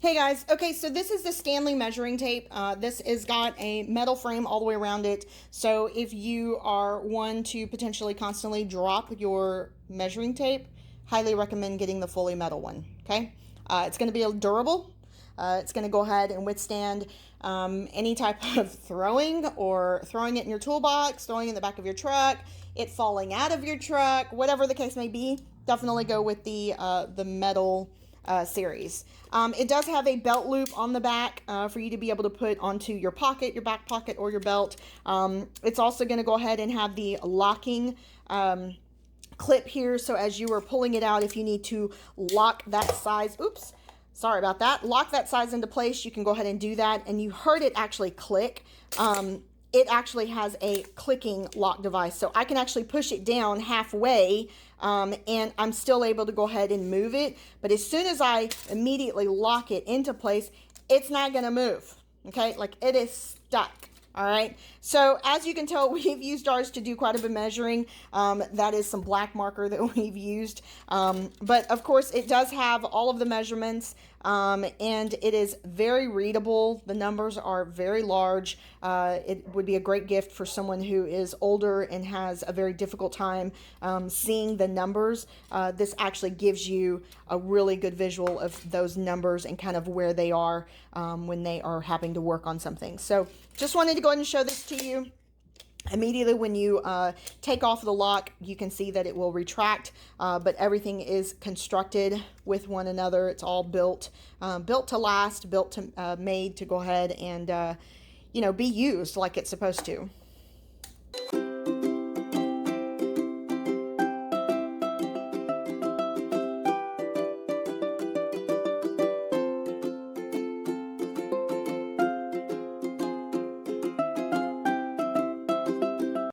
Hey guys, okay, so this is the Stanley Measuring Tape. This has got a metal frame all the way around it. So if you are one to potentially constantly drop your measuring tape, highly recommend getting the fully metal one, okay? It's going to be durable. It's going to go ahead and withstand any type of throwing or throwing it in your toolbox, throwing it in the back of your truck, it falling out of your truck, whatever the case may be. Definitely go with the metal series. It does have a belt loop on the back for you to be able to put onto your pocket, your back pocket, or your belt. It's also going to go ahead and have the locking clip here, so as you are pulling it out, if you need to lock that size, oops, sorry about that, lock that size into place, you can go ahead and do that. And you heard it actually click. It actually has a clicking lock device, so I can actually push it down halfway and I'm still able to go ahead and move it. But as soon as I immediately lock it into place, it's not going to move. Okay, like it is stuck. All right, so as you can tell, we've used ours to do quite a bit of measuring. That is some black marker that we've used. But of course, it does have all of the measurements and it is very readable. The numbers are very large. It would be a great gift for someone who is older and has a very difficult time seeing the numbers. This actually gives you a really good visual of those numbers and kind of where they are when they are having to work on something. So just wanted to go ahead and show this to you. Immediately when you take off the lock, you can see that it will retract, but everything is constructed with one another. It's all built to last, built to made to go ahead and be used like it's supposed to.